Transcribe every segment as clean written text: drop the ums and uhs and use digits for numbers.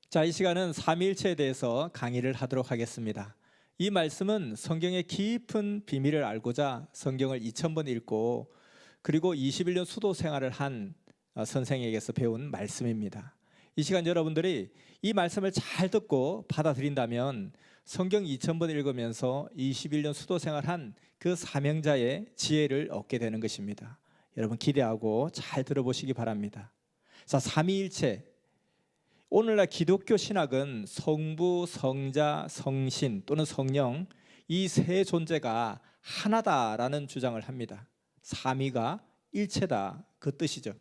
자, 이 시간은 삼위일체에 대해서 강의를 하도록 하겠습니다. 이 말씀은 성경의 깊은 비밀을 알고자 성경을 2000번 읽고 그리고 21년 수도 생활을 한 선생에게서 배운 말씀입니다. 이 시간 여러분들이 이 말씀을 잘 듣고 받아들인다면 성경 2000번 읽으면서 21년 수도 생활한 그 사명자의 지혜를 얻게 되는 것입니다. 여러분 기대하고 잘 들어보시기 바랍니다. 자, 삼위일체. 오늘날 기독교 신학은 성부, 성자, 성신 또는 성령 이 세 존재가 하나다라는 주장을 합니다. 삼위가 일체다 그 뜻이죠.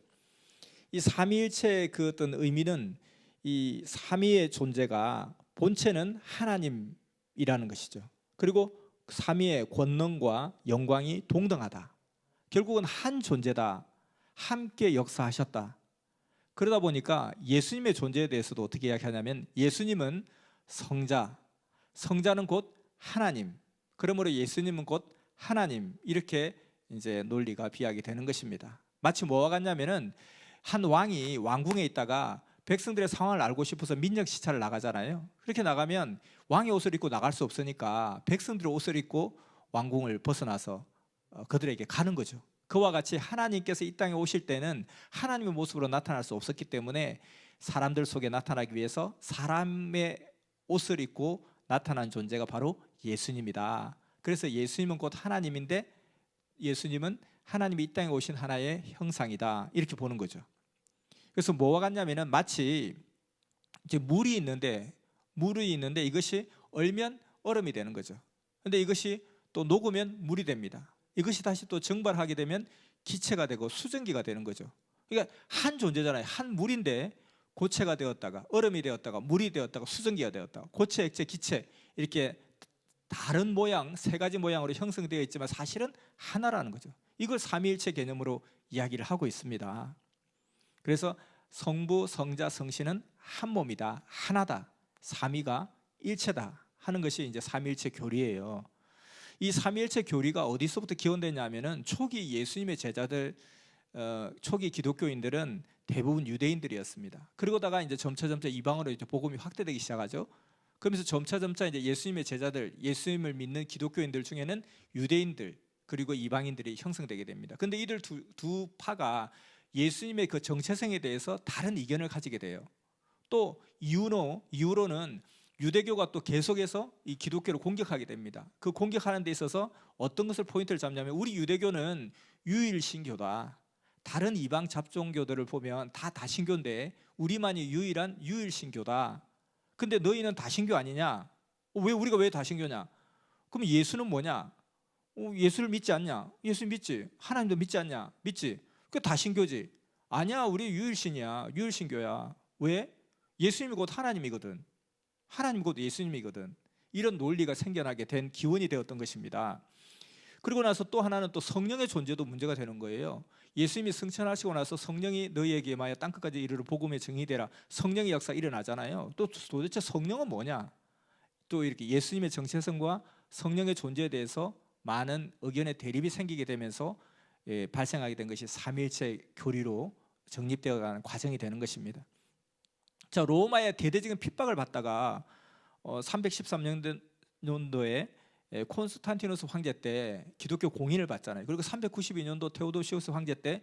이 삼위일체의 그 어떤 의미는 이 삼위의 존재가 본체는 하나님이라는 것이죠. 그리고 삼위의 권능과 영광이 동등하다. 결국은 한 존재다. 함께 역사하셨다. 그러다 보니까 예수님의 존재에 대해서도 어떻게 이야기하냐면 예수님은 성자, 성자는 곧 하나님, 그러므로 예수님은 곧 하나님, 이렇게 이제 논리가 비약이 되는 것입니다. 마치 뭐와 같냐면은 한 왕이 왕궁에 있다가 백성들의 상황을 알고 싶어서 민정 시찰을 나가잖아요. 그렇게 나가면 왕의 옷을 입고 나갈 수 없으니까 백성들의 옷을 입고 왕궁을 벗어나서 그들에게 가는 거죠. 그와 같이 하나님께서 이 땅에 오실 때는 하나님의 모습으로 나타날 수 없었기 때문에 사람들 속에 나타나기 위해서 사람의 옷을 입고 나타난 존재가 바로 예수님이다. 그래서 예수님은 곧 하나님인데 예수님은 하나님이 이 땅에 오신 하나의 형상이다, 이렇게 보는 거죠. 그래서 뭐와 같냐면은 마치 이제 물이 있는데 이것이 얼면 얼음이 되는 거죠. 근데 이것이 또 녹으면 물이 됩니다. 이것이 다시 또 증발하게 되면 기체가 되고 수증기가 되는 거죠. 그러니까 한 존재잖아요. 한 물인데 고체가 되었다가 얼음이 되었다가 물이 되었다가 수증기가 되었다가 고체, 액체, 기체 이렇게 다른 모양, 세 가지 모양으로 형성되어 있지만 사실은 하나라는 거죠. 이걸 삼위일체 개념으로 이야기를 하고 있습니다. 그래서 성부, 성자, 성신은 한 몸이다, 하나다, 삼위가 일체다 하는 것이 이제 삼위일체 교리예요. 이 삼위일체 교리가 어디서부터 기원됐냐면은 초기 예수님의 제자들, 초기 기독교인들은 대부분 유대인들이었습니다. 그러다가 이제 점차 이방으로 이제 복음이 확대되기 시작하죠. 그러면서 점차 이제 예수님의 제자들, 예수님을 믿는 기독교인들 중에는 유대인들 그리고 이방인들이 형성되게 됩니다. 그런데 이들 두 파가 예수님의 그 정체성에 대해서 다른 의견을 가지게 돼요. 또 이후로는 유대교가 또 계속해서 이 기독교를 공격하게 됩니다. 그 공격하는 데 있어서 어떤 것을 포인트를 잡냐면 우리 유대교는 유일신교다. 다른 이방 잡종교들을 보면 다 다신교인데 우리만이 유일한 유일신교다. 근데 너희는 다신교 아니냐? 왜 다신교냐? 그럼 예수는 뭐냐? 예수를 믿지 않냐? 예수 믿지. 하나님도 믿지 않냐? 믿지. 그 다신교지. 아니야, 우리 유일신이야. 유일신교야. 왜? 예수님이 곧 하나님이거든. 하나님 곧 예수님이거든. 이런 논리가 생겨나게 된 기원이 되었던 것입니다. 그리고 나서 또 하나는 또 성령의 존재도 문제가 되는 거예요. 예수님이 승천하시고 나서 성령이 너희에게 임하여 땅끝까지 이르러 복음의 증이 되라. 성령의 역사 일어나잖아요. 또 도대체 성령은 뭐냐? 또 이렇게 예수님의 정체성과 성령의 존재에 대해서 많은 의견의 대립이 생기게 되면서 발생하게 된 것이 삼위일체 교리로 정립되어가는 과정이 되는 것입니다. 자, 로마의 대대적인 핍박을 받다가 313년도에 콘스탄티누스 황제 때 기독교 공인을 받잖아요. 그리고 392년도 테오도시우스 황제 때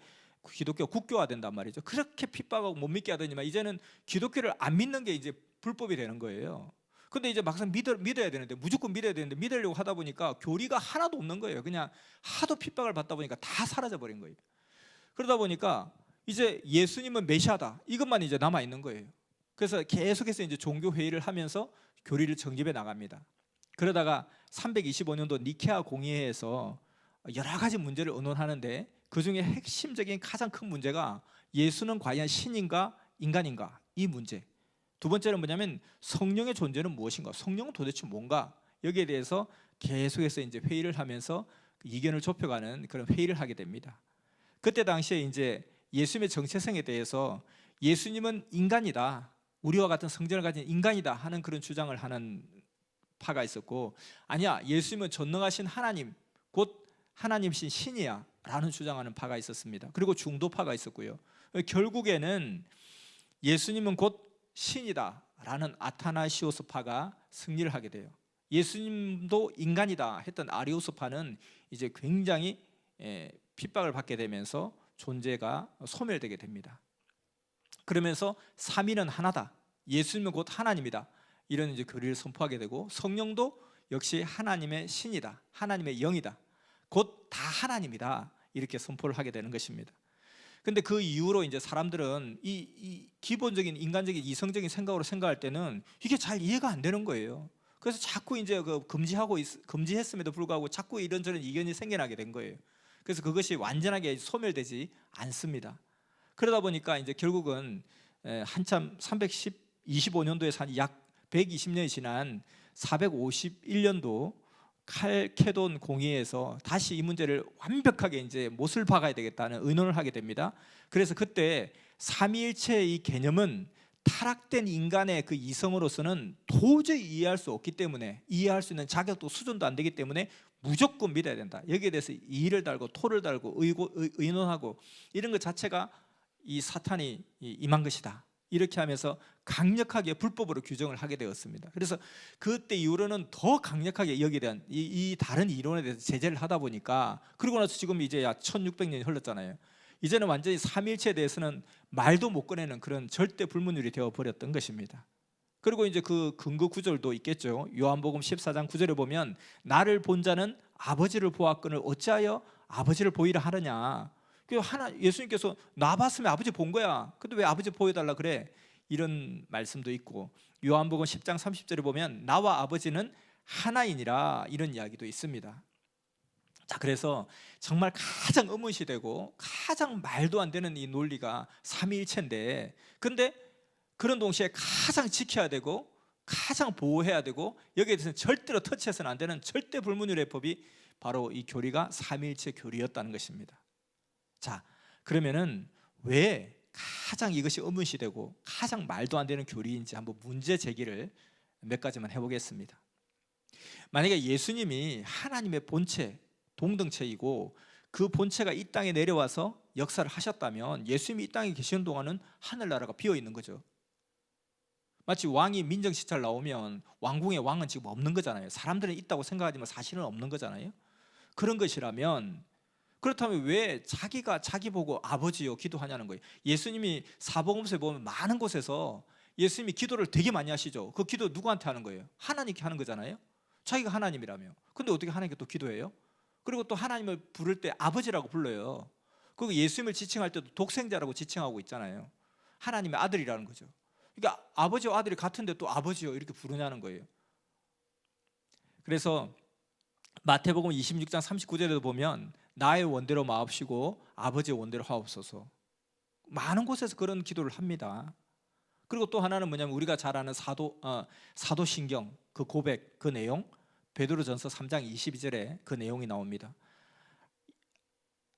기독교 국교화된단 말이죠. 그렇게 핍박하고 못 믿게 하더니만 이제는 기독교를 안 믿는 게 이제 불법이 되는 거예요. 근데 이제 막상 믿어야 되는데, 무조건 믿어야 되는데 믿으려고 하다 보니까 교리가 하나도 없는 거예요. 그냥 하도 핍박을 받다 보니까 다 사라져 버린 거예요. 그러다 보니까 이제 예수님은 메시아다, 이것만 이제 남아 있는 거예요. 그래서 계속해서 이제 종교 회의를 하면서 교리를 정립해 나갑니다. 그러다가 325년도 니케아 공의회에서 여러 가지 문제를 의논하는데 그 중에 핵심적인 가장 큰 문제가 예수는 과연 신인가 인간인가, 이 문제. 두 번째는 뭐냐면 성령의 존재는 무엇인가, 성령은 도대체 뭔가, 여기에 대해서 계속해서 이제 회의를 하면서 이견을 좁혀가는 그런 회의를 하게 됩니다. 그때 당시에 이제 예수님의 정체성에 대해서 예수님은 인간이다, 우리와 같은 성전을 가진 인간이다 하는 그런 주장을 하는 파가 있었고, 아니야, 예수님은 전능하신 하나님, 곧 하나님이신 신이야 라는 주장하는 파가 있었습니다. 그리고 중도파가 있었고요. 결국에는 예수님은 곧 신이다 라는 아타나시오스파가 승리를 하게 돼요. 예수님도 인간이다 했던 아리우스파는 이제 굉장히 핍박을 받게 되면서 존재가 소멸되게 됩니다. 그러면서 삼위는 하나다, 예수님은 곧 하나님이다, 이런 이제 교리를 선포하게 되고, 성령도 역시 하나님의 신이다, 하나님의 영이다, 곧 다 하나님이다, 이렇게 선포를 하게 되는 것입니다. 근데 그 이후로 이제 사람들은 이 기본적인 인간적인 이성적인 생각으로 생각할 때는 이게 잘 이해가 안 되는 거예요. 그래서 자꾸 이제 금지했음에도 불구하고 자꾸 이런저런 이견이 생겨나게 된 거예요. 그래서 그것이 완전하게 소멸되지 않습니다. 그러다 보니까 이제 결국은 한참 325년도에서 약 120년이 지난 451년도 칼케돈 공의에서 다시 이 문제를 완벽하게 이제 못을 박아야 되겠다는 의논을 하게 됩니다. 그래서 그때 삼위일체의 이 개념은 타락된 인간의 그 이성으로서는 도저히 이해할 수 없기 때문에, 이해할 수 있는 자격도 수준도 안 되기 때문에 무조건 믿어야 된다, 여기에 대해서 이의를 달고 토를 달고 의논하고 이런 것 자체가 이 사탄이 임한 것이다, 이렇게 하면서 강력하게 불법으로 규정을 하게 되었습니다. 그래서 그때 이후로는 더 강력하게 여기에 대한 이 다른 이론에 대해서 제재를 하다 보니까, 그러고 나서 지금 이제 1600년이 흘렀잖아요. 이제는 완전히 삼위일체에 대해서는 말도 못 꺼내는 그런 절대 불문율이 되어 버렸던 것입니다. 그리고 이제 그 근거 구절도 있겠죠. 요한복음 14장 9절에 보면 나를 본 자는 아버지를 보았거늘 어찌하여 아버지를 보이라 하느냐. 예수님께서 나 봤으면 아버지 본 거야, 근데 왜 아버지 보여달라 그래, 이런 말씀도 있고, 요한복음 10장 30절에 보면 나와 아버지는 하나이니라, 이런 이야기도 있습니다. 자, 그래서 정말 가장 의문시되고 가장 말도 안 되는 이 논리가 삼위일체인데, 근데 그런 동시에 가장 지켜야 되고 가장 보호해야 되고 여기에 대해서는 절대로 터치해서는 안 되는 절대 불문율의 법이 바로 이 교리가 삼위일체 교리였다는 것입니다. 자, 그러면은 왜 가장 이것이 의문시되고 가장 말도 안 되는 교리인지 한번 문제 제기를 몇 가지만 해보겠습니다. 만약에 예수님이 하나님의 본체, 동등체이고 그 본체가 이 땅에 내려와서 역사를 하셨다면 예수님이 이 땅에 계시는 동안은 하늘나라가 비어있는 거죠. 마치 왕이 민정시찰 나오면 왕궁의 왕은 지금 없는 거잖아요. 사람들은 있다고 생각하지만 사실은 없는 거잖아요. 그런 것이라면, 그렇다면 왜 자기가 자기 보고 아버지요 기도하냐는 거예요. 예수님이 사복음서에 보면 많은 곳에서 예수님이 기도를 되게 많이 하시죠. 그 기도 누구한테 하는 거예요? 하나님께 하는 거잖아요. 자기가 하나님이라며. 근데 어떻게 하나님께 또 기도해요? 그리고 또 하나님을 부를 때 아버지라고 불러요. 그리고 예수님을 지칭할 때도 독생자라고 지칭하고 있잖아요. 하나님의 아들이라는 거죠. 그러니까 아버지와 아들이 같은데 또 아버지요 이렇게 부르냐는 거예요. 그래서 마태복음 26장 39절에도 보면 나의 원대로 마옵시고 아버지의 원대로 하옵소서, 많은 곳에서 그런 기도를 합니다. 그리고 또 하나는 뭐냐면 우리가 잘 아는 사도신경 그 고백, 그 내용, 베드로전서 3장 22절에 그 내용이 나옵니다.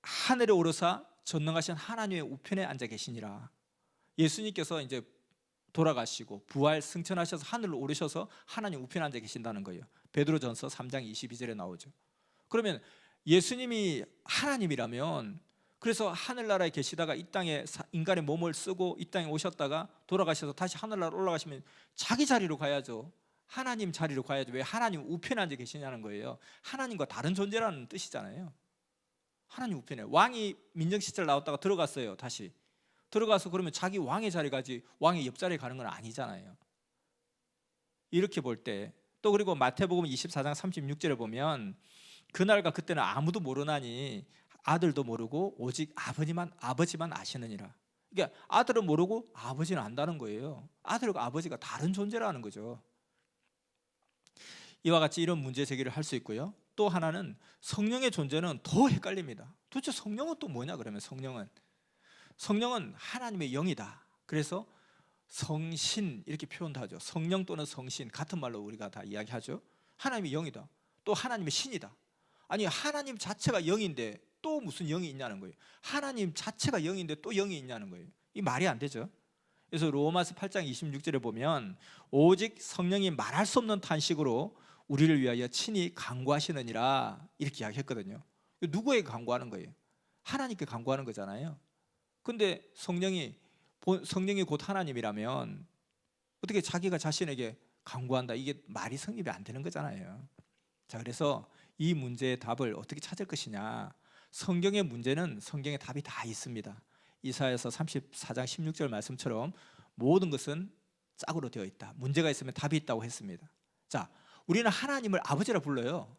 하늘에 오르사 전능하신 하나님의 우편에 앉아 계시니라. 예수님께서 이제 돌아가시고 부활 승천하셔서 하늘로 오르셔서 하나님 우편에 앉아 계신다는 거예요. 베드로전서 3장 22절에 나오죠. 그러면 예수님이 하나님이라면, 그래서 하늘나라에 계시다가 이 땅에 인간의 몸을 쓰고 이 땅에 오셨다가 돌아가셔서 다시 하늘나라로 올라가시면 자기 자리로 가야죠. 하나님 자리로 가야죠. 왜 하나님 우편에 앉아 계시냐는 거예요. 하나님과 다른 존재라는 뜻이잖아요. 하나님 우편에, 왕이 민정시찰 나왔다가 들어갔어요. 다시 들어가서 그러면 자기 왕의 자리 가지 왕의 옆자리에 가는 건 아니잖아요. 이렇게 볼 때 또, 그리고 마태복음 24장 36절에 보면 그날과 그때는 아무도 모르나니 아들도 모르고 오직 아버지만 아시느니라. 그러니까 아들은 모르고 아버지는 안다는 거예요. 아들과 아버지가 다른 존재라는 거죠. 이와 같이 이런 문제 제기를 할 수 있고요. 또 하나는 성령의 존재는 더 헷갈립니다. 도대체 성령은 또 뭐냐? 그러면 성령은 하나님의 영이다. 그래서 성신 이렇게 표현도 하죠. 성령 또는 성신 같은 말로 우리가 다 이야기하죠. 하나님의 영이다. 또 하나님의 신이다. 아니, 하나님 자체가 영인데 또 무슨 영이 있냐는 거예요. 하나님 자체가 영인데 또 영이 있냐는 거예요. 이 말이 안 되죠. 그래서 로마서 8장 26절에 보면 오직 성령이 말할 수 없는 탄식으로 우리를 위하여 친히 간구하시느니라, 이렇게 이야기했거든요. 누구에게 간구하는 거예요? 하나님께 간구하는 거잖아요. 근데 성령이 곧 하나님이라면 어떻게 자기가 자신에게 강구한다, 이게 말이 성립이 안 되는 거잖아요. 자, 그래서 이 문제의 답을 어떻게 찾을 것이냐. 성경의 문제는 성경의 답이 다 있습니다. 이사야서 34장 16절 말씀처럼 모든 것은 짝으로 되어 있다. 문제가 있으면 답이 있다고 했습니다. 자, 우리는 하나님을 아버지라 불러요.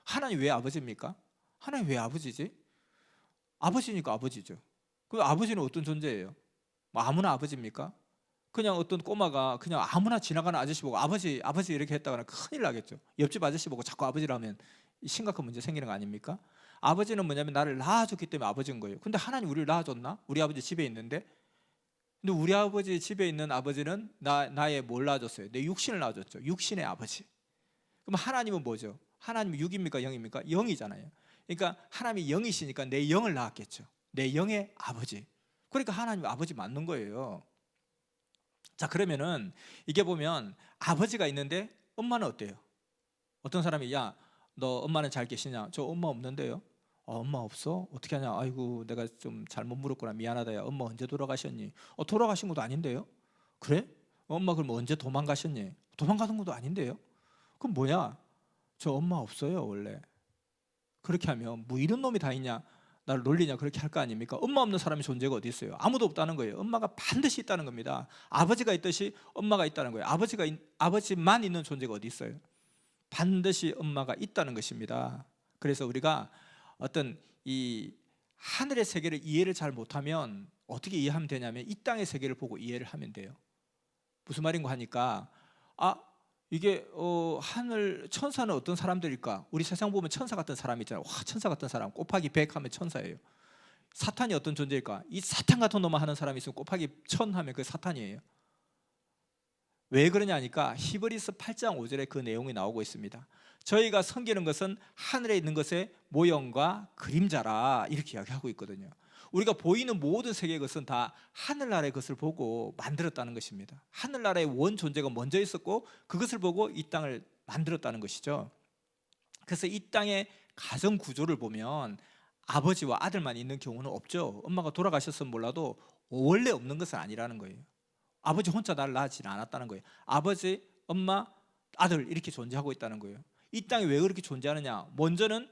하나님 왜 아버지입니까? 하나님 왜 아버지지? 아버지니까 아버지죠. 그럼 아버지는 어떤 존재예요? 뭐 아무나 아버지입니까? 그냥 어떤 꼬마가 그냥 아무나 지나가는 아저씨 보고 아버지 아버지 이렇게 했다가는 큰일 나겠죠. 옆집 아저씨 보고 자꾸 아버지라 하면 심각한 문제 생기는 거 아닙니까? 아버지는 뭐냐면 나를 낳아줬기 때문에 아버지인 거예요. 근데 하나님 우리를 낳아줬나? 우리 아버지 집에 있는데. 근데 우리 아버지 집에 있는 아버지는 나의 뭘 낳아줬어요? 내 육신을 낳아줬죠. 육신의 아버지. 그럼 하나님은 뭐죠? 하나님은 육입니까? 영입니까? 영이잖아요. 그러니까 하나님이 영이시니까 내 영을 낳았겠죠. 내 영의 아버지. 그러니까 하나님 아버지 맞는 거예요. 자, 그러면은 이게 보면 아버지가 있는데 엄마는 어때요? 어떤 사람이 야, 너 엄마는 잘 계시냐? 저 엄마 없는데요. 엄마 없어? 어떻게 하냐? 아이고, 내가 좀 잘못 물었구나. 미안하다. 야, 엄마 언제 돌아가셨니? 돌아가신 것도 아닌데요. 그래? 엄마 그럼 언제 도망가셨니? 도망가는 것도 아닌데요. 그럼 뭐야? 저 엄마 없어요 원래. 그렇게 하면 뭐 이런 놈이 다 있냐, 나를 놀리냐, 그렇게 할 거 아닙니까? 엄마 없는 사람의 존재가 어디 있어요? 아무도 없다는 거예요. 엄마가 반드시 있다는 겁니다. 아버지가 있듯이 엄마가 있다는 거예요. 아버지만 있는 존재가 어디 있어요? 반드시 엄마가 있다는 것입니다. 그래서 우리가 어떤 이 하늘의 세계를 이해를 잘 못하면 어떻게 이해하면 되냐면 이 땅의 세계를 보고 이해를 하면 돼요. 무슨 말인가 하니까 이게 하늘 천사는 어떤 사람들일까? 우리 세상 보면 천사 같은 사람 있잖아요. 와, 천사 같은 사람 곱하기 100 하면 천사예요. 사탄이 어떤 존재일까? 이 사탄 같은 놈만 하는 사람이 있으면 곱하기 1000 하면 그 사탄이에요. 왜 그러냐 하니까 히브리서 8장 5절에 그 내용이 나오고 있습니다. 저희가 섬기는 것은 하늘에 있는 것의 모형과 그림자라 이렇게 이야기하고 있거든요. 우리가 보이는 모든 세계의 것은 다 하늘나라의 것을 보고 만들었다는 것입니다. 하늘나라의 원 존재가 먼저 있었고 그것을 보고 이 땅을 만들었다는 것이죠. 그래서 이 땅의 가정 구조를 보면 아버지와 아들만 있는 경우는 없죠. 엄마가 돌아가셨으면 몰라도 원래 없는 것은 아니라는 거예요. 아버지 혼자 나를 낳지는 않았다는 거예요. 아버지, 엄마, 아들 이렇게 존재하고 있다는 거예요. 이 땅이 왜 그렇게 존재하느냐? 먼저는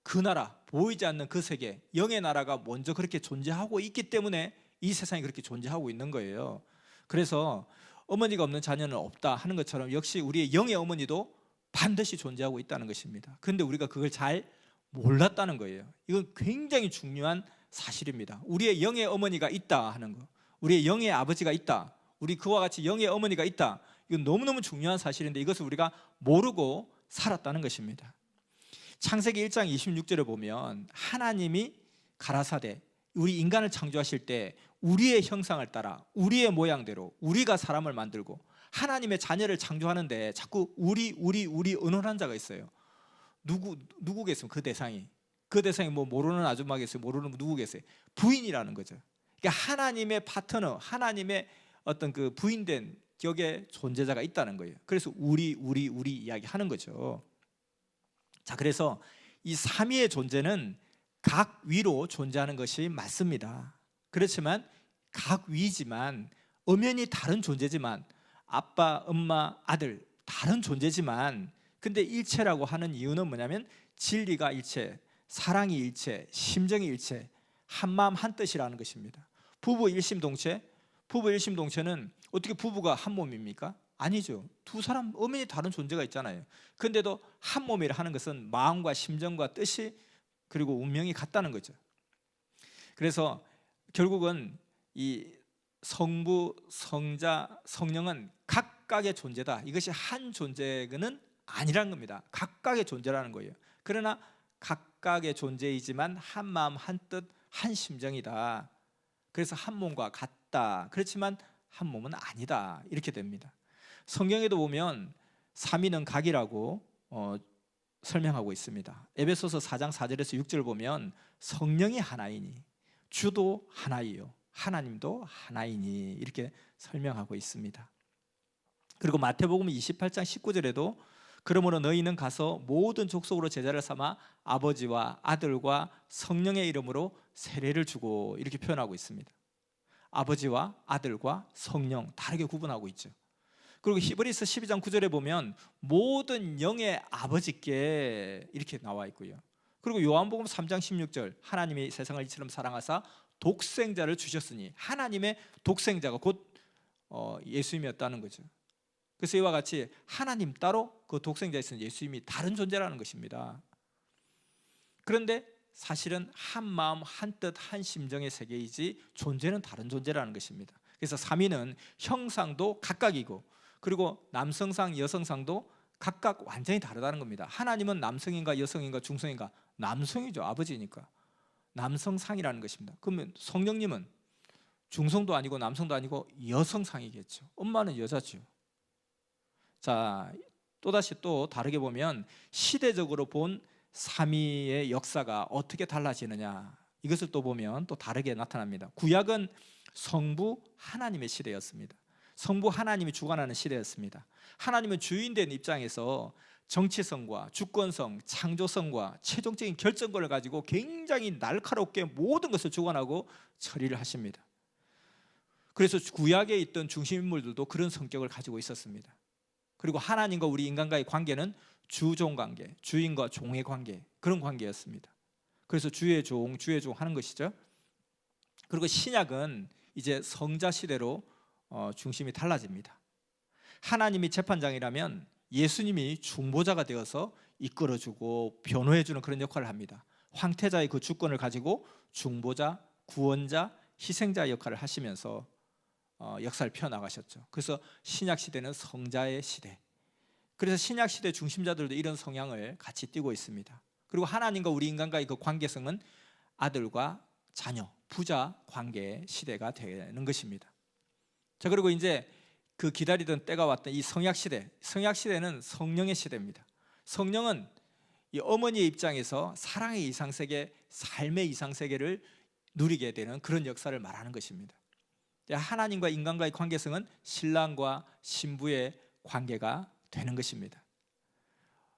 그 나라, 보이지 않는 그 세계, 영의 나라가 먼저 그렇게 존재하고 있기 때문에 이 세상이 그렇게 존재하고 있는 거예요. 그래서 어머니가 없는 자녀는 없다 하는 것처럼 역시 우리의 영의 어머니도 반드시 존재하고 있다는 것입니다. 그런데 우리가 그걸 잘 몰랐다는 거예요. 이건 굉장히 중요한 사실입니다. 우리의 영의 어머니가 있다 하는 거, 우리의 영의 아버지가 있다, 우리 그와 같이 영의 어머니가 있다, 이건 너무너무 중요한 사실인데 이것을 우리가 모르고 살았다는 것입니다. 창세기 1장 26절에 보면 하나님이 가라사대 우리 인간을 창조하실 때 우리의 형상을 따라 우리의 모양대로 우리가 사람을 만들고 하나님의 자녀를 창조하는데 자꾸 우리 언어한 자가 있어요. 누구겠어요? 그 대상이 뭐 모르는 아줌마겠어요? 모르는 누구겠어요? 부인이라는 거죠. 그러니까 하나님의 파트너, 하나님의 어떤 그 부인된 격의 존재자가 있다는 거예요. 그래서 우리 이야기하는 거죠. 자, 그래서 이 삼위의 존재는 각 위로 존재하는 것이 맞습니다. 그렇지만 각 위지만 엄연히 다른 존재지만 아빠, 엄마, 아들 다른 존재지만 근데 일체라고 하는 이유는 뭐냐면 진리가 일체, 사랑이 일체, 심정이 일체, 한마음 한뜻이라는 것입니다. 부부 일심동체는 어떻게 부부가 한 몸입니까? 아니죠. 두 사람 엄연히 다른 존재가 있잖아요. 그런데도 한 몸이라 하는 것은 마음과 심정과 뜻이 그리고 운명이 같다는 거죠. 그래서 결국은 이 성부, 성자, 성령은 각각의 존재다. 이것이 한 존재는 아니라는 겁니다. 각각의 존재라는 거예요. 그러나 각각의 존재이지만 한 마음, 한 뜻, 한 심정이다. 그래서 한 몸과 같다. 그렇지만 한 몸은 아니다. 이렇게 됩니다. 성경에도 보면 삼위는 각이라고 설명하고 있습니다. 에베소서 4장 4절에서 6절 보면 성령이 하나이니 주도 하나이요 하나님도 하나이니 이렇게 설명하고 있습니다. 그리고 마태복음 28장 19절에도 그러므로 너희는 가서 모든 족속으로 제자를 삼아 아버지와 아들과 성령의 이름으로 세례를 주고 이렇게 표현하고 있습니다. 아버지와 아들과 성령 다르게 구분하고 있죠. 그리고 히브리서 12장 9절에 보면 모든 영의 아버지께 이렇게 나와 있고요. 그리고 요한복음 3장 16절 하나님이 세상을 이처럼 사랑하사 독생자를 주셨으니 하나님의 독생자가 곧 예수님이었다는 거죠. 그래서 이와 같이 하나님 따로 그 독생자에 있는 예수님이 다른 존재라는 것입니다. 그런데 사실은 한 마음 한 뜻 한 심정의 세계이지 존재는 다른 존재라는 것입니다. 그래서 삼위는 형상도 각각이고 그리고 남성상 여성상도 각각 완전히 다르다는 겁니다. 하나님은 남성인가 여성인가 중성인가? 남성이죠. 아버지니까 남성상이라는 것입니다. 그러면 성령님은 중성도 아니고 남성도 아니고 여성상이겠죠. 엄마는 여자죠. 자, 또다시 또 다르게 보면 시대적으로 본 삼위의 역사가 어떻게 달라지느냐, 이것을 또 보면 또 다르게 나타납니다. 구약은 성부 하나님의 시대였습니다. 성부 하나님이 주관하는 시대였습니다. 하나님은 주인된 입장에서 정치성과 주권성, 창조성과 최종적인 결정권을 가지고 굉장히 날카롭게 모든 것을 주관하고 처리를 하십니다. 그래서 구약에 있던 중심인물들도 그런 성격을 가지고 있었습니다. 그리고 하나님과 우리 인간과의 관계는 주종 관계, 주인과 종의 관계, 그런 관계였습니다. 그래서 주의 종 하는 것이죠. 그리고 신약은 이제 성자 시대로 중심이 달라집니다. 하나님이 재판장이라면 예수님이 중보자가 되어서 이끌어주고 변호해주는 그런 역할을 합니다. 황태자의 그 주권을 가지고 중보자, 구원자, 희생자 역할을 하시면서 역사를 펴나가셨죠. 그래서 신약 시대는 성자의 시대. 그래서 신약 시대 중심자들도 이런 성향을 같이 띠고 있습니다. 그리고 하나님과 우리 인간과의 그 관계성은 아들과 자녀, 부자 관계의 시대가 되는 것입니다. 자, 그리고 이제 그 기다리던 때가 왔던 이 성약 시대, 성약 시대는 성령의 시대입니다. 성령은 이 어머니의 입장에서 사랑의 이상세계, 삶의 이상세계를 누리게 되는 그런 역사를 말하는 것입니다. 하나님과 인간과의 관계성은 신랑과 신부의 관계가 되는 것입니다.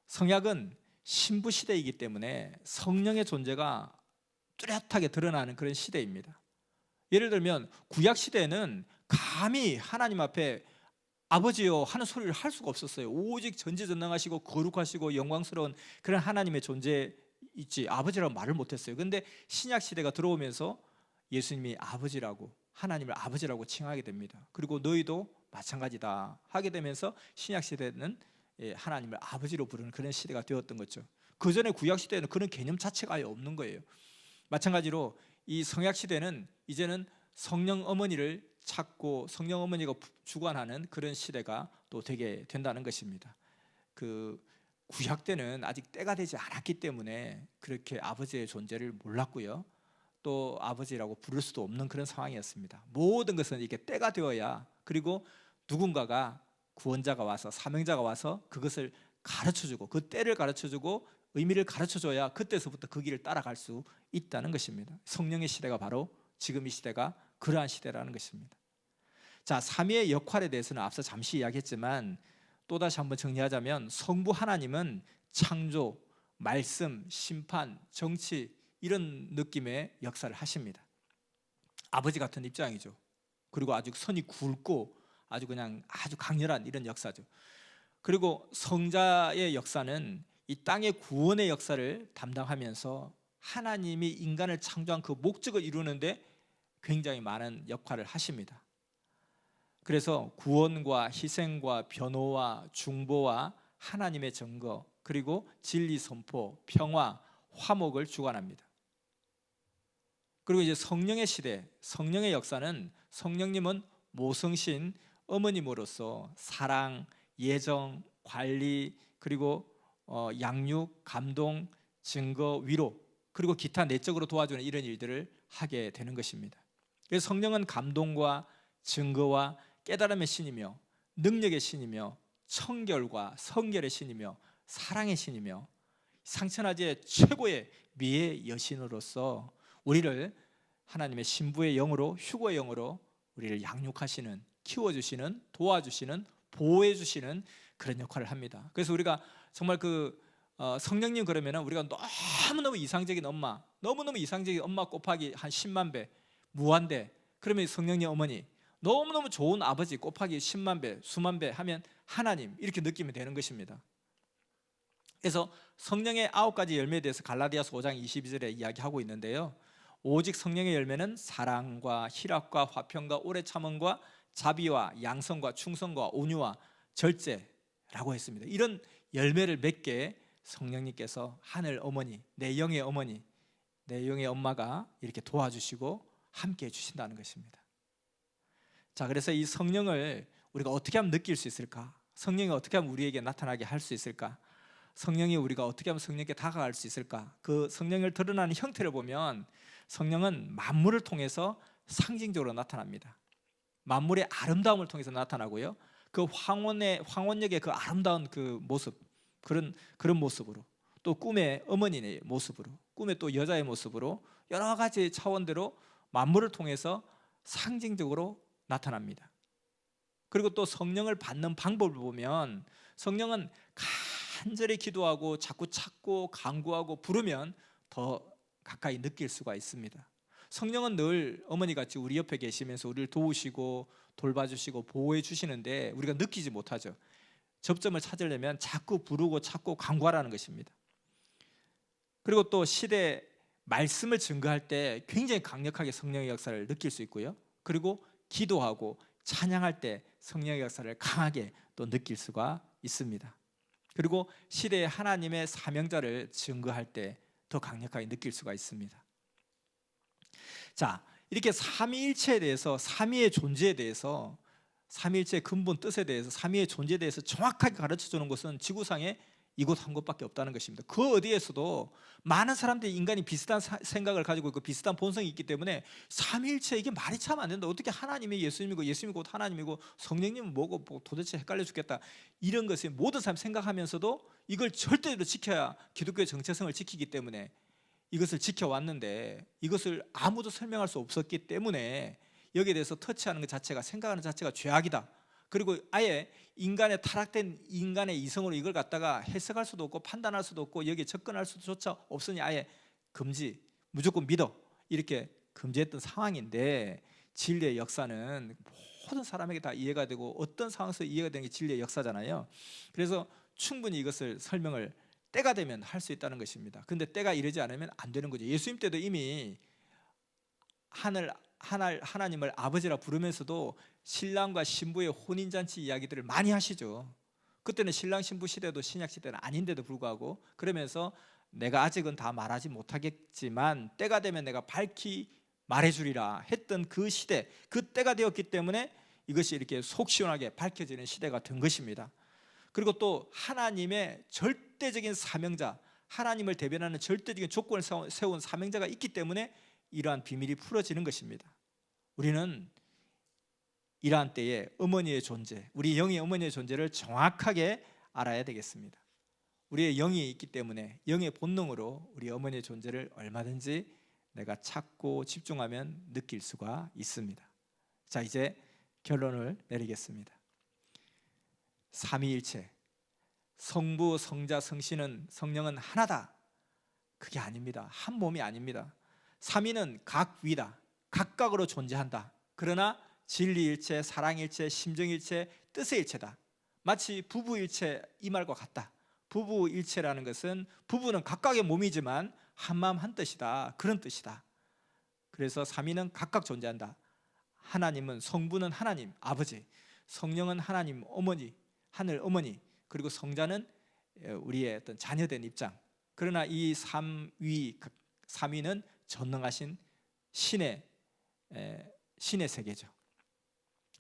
성약은 신부 시대이기 때문에 성령의 존재가 뚜렷하게 드러나는 그런 시대입니다. 예를 들면 구약 시대에는 감히 하나님 앞에 아버지요 하는 소리를 할 수가 없었어요. 오직 전지전능하시고 거룩하시고 영광스러운 그런 하나님의 존재 있지 아버지라고 말을 못했어요. 그런데 신약 시대가 들어오면서 예수님이 아버지라고, 하나님을 아버지라고 칭하게 됩니다. 그리고 너희도 마찬가지다 하게 되면서 신약 시대는 하나님을 아버지로 부르는 그런 시대가 되었던 거죠. 그 전에 구약 시대에는 그런 개념 자체가 아예 없는 거예요. 마찬가지로 이 성약 시대는 이제는 성령 어머니를 찾고 성령 어머니가 주관하는 그런 시대가 또 되게 된다는 것입니다. 그 구약 때는 아직 때가 되지 않았기 때문에 그렇게 아버지의 존재를 몰랐고요. 또 아버지라고 부를 수도 없는 그런 상황이었습니다. 모든 것은 이게 때가 되어야, 그리고 누군가가 구원자가 와서 사명자가 와서 그것을 가르쳐주고 그 때를 가르쳐주고 의미를 가르쳐줘야 그때서부터 그 길을 따라갈 수 있다는 것입니다. 성령의 시대가 바로 지금 이 시대가 그러한 시대라는 것입니다. 자, 삼위의 역할에 대해서는 앞서 잠시 이야기했지만 또다시 한번 정리하자면 성부 하나님은 창조, 말씀, 심판, 정치 이런 느낌의 역사를 하십니다. 아버지 같은 입장이죠. 그리고 아주 선이 굵고 아주 강렬한 이런 역사죠. 그리고 성자의 역사는 이 땅의 구원의 역사를 담당하면서 하나님이 인간을 창조한 그 목적을 이루는데 굉장히 많은 역할을 하십니다. 그래서 구원과 희생과 변호와 중보와 하나님의 증거, 그리고 진리 선포, 평화, 화목을 주관합니다. 그리고 이제 성령의 시대, 성령의 역사는 성령님은 모성신 어머님으로서 사랑, 예정, 관리, 그리고 양육, 감동, 증거, 위로, 그리고 기타 내적으로 도와주는 이런 일들을 하게 되는 것입니다. 그래서 성령은 감동과 증거와 깨달음의 신이며 능력의 신이며 청결과 성결의 신이며 사랑의 신이며 상천하지의 최고의 미의 여신으로서 우리를 하나님의 신부의 영으로, 휴거의 영으로 우리를 양육하시는, 키워주시는, 도와주시는, 보호해주시는 그런 역할을 합니다. 그래서 우리가 정말 성령님 그러면 우리가 너무너무 이상적인 엄마, 너무너무 이상적인 엄마 곱하기 한 10만 배, 무한대, 그러면 성령님 어머니 너무너무 좋은 아버지 곱하기 10만 배, 수만 배 하면 하나님, 이렇게 느끼면 되는 것입니다. 그래서 성령의 9가지 열매에 대해서 갈라디아서 5장 22절에 이야기하고 있는데요, 오직 성령의 열매는 사랑과 희락과 화평과 오래 참음과 자비와 양성과 충성과 온유와 절제라고 했습니다. 이런 열매를 맺게 성령님께서 하늘 어머니, 내 영의 어머니, 내 영의 엄마가 이렇게 도와주시고 함께 해주신다는 것입니다. 자, 그래서 이 성령을 우리가 어떻게 하면 느낄 수 있을까? 성령이 어떻게 하면 우리에게 나타나게 할 수 있을까? 성령이 우리가 어떻게 하면 성령께 다가갈 수 있을까? 그 성령을 드러나는 형태를 보면 성령은 만물을 통해서 상징적으로 나타납니다. 만물의 아름다움을 통해서 나타나고요, 그 황혼역의 그 아름다운 그 모습, 그런 모습으로, 또 꿈의 어머니의 모습으로, 꿈의 또 여자의 모습으로, 여러 가지 차원대로 만물을 통해서 상징적으로 나타납니다. 그리고 또 성령을 받는 방법을 보면 성령은 간절히 기도하고 자꾸 찾고 간구하고 부르면 더 가까이 느낄 수가 있습니다. 성령은 늘 어머니같이 우리 옆에 계시면서 우리를 도우시고 돌봐주시고 보호해 주시는데 우리가 느끼지 못하죠. 접점을 찾으려면 자꾸 부르고 찾고 간구하라는 것입니다. 그리고 또 시대 말씀을 증거할 때 굉장히 강력하게 성령의 역사를 느낄 수 있고요, 그리고 기도하고 찬양할 때 성령의 역사를 강하게 또 느낄 수가 있습니다. 그리고 시대의 하나님의 사명자를 증거할 때 더 강력하게 느낄 수가 있습니다. 자, 이렇게 삼위일체에 대해서, 삼위의 존재에 대해서, 삼위일체의 근본 뜻에 대해서, 삼위의 존재에 대해서 정확하게 가르쳐주는 것은 지구상에 이곳 한 곳밖에 없다는 것입니다. 그 어디에서도 많은 사람들이, 인간이 비슷한 생각을 가지고 있고 비슷한 본성이 있기 때문에 삼위일체, 이게 말이 참 안 된다, 어떻게 하나님이 예수님이고 예수님이 곧 하나님이고 성령님은 뭐고 뭐 도대체 헷갈려 죽겠다, 이런 것을 모든 사람이 생각하면서도 이걸 절대로 지켜야 기독교의 정체성을 지키기 때문에 이것을 지켜왔는데, 이것을 아무도 설명할 수 없었기 때문에 여기에 대해서 터치하는 것 자체가, 생각하는 자체가 죄악이다, 그리고 아예 인간의 타락된 인간의 이성으로 이걸 갖다가 해석할 수도 없고 판단할 수도 없고 여기에 접근할 수조차 없으니 아예 금지, 무조건 믿어, 이렇게 금지했던 상황인데, 진리의 역사는 모든 사람에게 다 이해가 되고 어떤 상황에서 이해가 되는 게 진리의 역사잖아요. 그래서 충분히 이것을 설명을 때가 되면 할 수 있다는 것입니다. 그런데 때가 이르지 않으면 안 되는 거죠. 예수님 때도 이미 하나님을 아버지라 부르면서도 신랑과 신부의 혼인잔치 이야기들을 많이 하시죠. 그때는 신랑 신부 시대도 신약 시대는 아닌데도 불구하고, 그러면서 내가 아직은 다 말하지 못하겠지만 때가 되면 내가 밝히 말해주리라 했던 그 시대, 그 때가 되었기 때문에 이것이 이렇게 속 시원하게 밝혀지는 시대가 된 것입니다. 그리고 또 하나님의 절대적인 사명자, 하나님을 대변하는 절대적인 조건을 세운 사명자가 있기 때문에 이러한 비밀이 풀어지는 것입니다. 우리는 이러한 때에 어머니의 존재, 우리 영의 어머니의 존재를 정확하게 알아야 되겠습니다. 우리의 영이 있기 때문에 영의 본능으로 우리 어머니의 존재를 얼마든지 내가 찾고 집중하면 느낄 수가 있습니다. 자, 이제 결론을 내리겠습니다. 삼위일체, 성부, 성자, 성신은, 성령은 하나다, 그게 아닙니다. 한 몸이 아닙니다. 삼위는 각위다, 각각으로 존재한다. 그러나 진리일체, 사랑일체, 심정일체, 뜻의 일체다. 마치 부부일체 이 말과 같다. 부부일체라는 것은 부부는 각각의 몸이지만 한마음 한뜻이다, 그런 뜻이다. 그래서 삼위는 각각 존재한다. 하나님은, 성부는 하나님 아버지, 성령은 하나님 어머니, 하늘 어머니, 그리고 성자는 우리의 어떤 자녀된 입장. 그러나 이 삼위는 전능하신 신의 세계죠.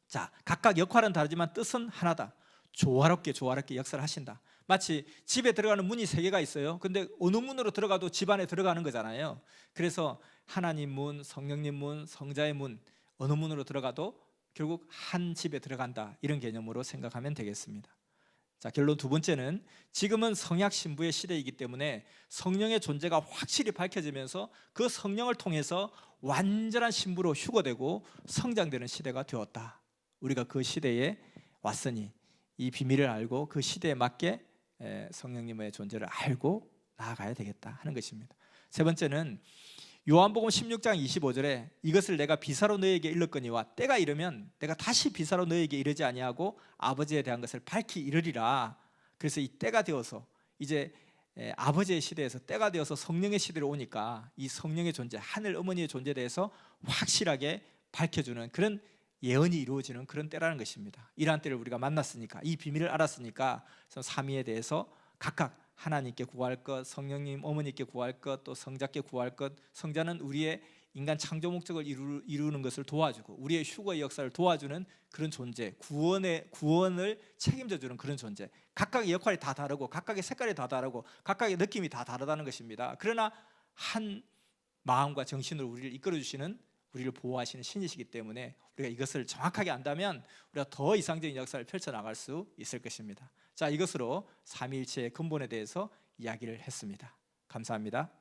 자, 각각 역할은 다르지만 뜻은 하나다. 조화롭게 역사를 하신다. 마치 집에 들어가는 문이 3개가 있어요. 근데 어느 문으로 들어가도 집 안에 들어가는 거잖아요. 그래서 하나님 문, 성령님 문, 성자의 문, 어느 문으로 들어가도 결국 한 집에 들어간다, 이런 개념으로 생각하면 되겠습니다. 자, 결론 두 번째는 지금은 성약 신부의 시대이기 때문에 성령의 존재가 확실히 밝혀지면서 그 성령을 통해서 완전한 신부로 휴거되고 성장되는 시대가 되었다. 우리가 그 시대에 왔으니 이 비밀을 알고 그 시대에 맞게 성령님의 존재를 알고 나아가야 되겠다 하는 것입니다. 세 번째는 요한복음 16장 25절에 이것을 내가 비사로 너에게 일렀거니와 때가 이르면 내가 다시 비사로 너에게 이르지 아니하고 아버지에 대한 것을 밝히 이르리라. 그래서 이 때가 되어서 이제 아버지의 시대에서 때가 되어서 성령의 시대로 오니까 이 성령의 존재, 하늘 어머니의 존재에 대해서 확실하게 밝혀주는 그런 예언이 이루어지는 그런 때라는 것입니다. 이러한 때를 우리가 만났으니까, 이 비밀을 알았으니까 삼위에 대해서 각각 하나님께 구할 것, 성령님 어머니께 구할 것, 또 성자께 구할 것. 성자는 우리의 인간 창조 목적을 이루는 것을 도와주고 우리의 휴거의 역사를 도와주는 그런 존재, 구원을 책임져 주는 그런 존재. 각각의 역할이 다 다르고 각각의 색깔이 다 다르고 각각의 느낌이 다 다르다는 것입니다. 그러나 한 마음과 정신으로 우리를 이끌어 주시는, 우리를 보호하시는 신이시기 때문에 우리가 이것을 정확하게 안다면 우리가 더 이상적인 역사를 펼쳐나갈 수 있을 것입니다. 자, 이것으로 삼위일체의 근본에 대해서 이야기를 했습니다. 감사합니다.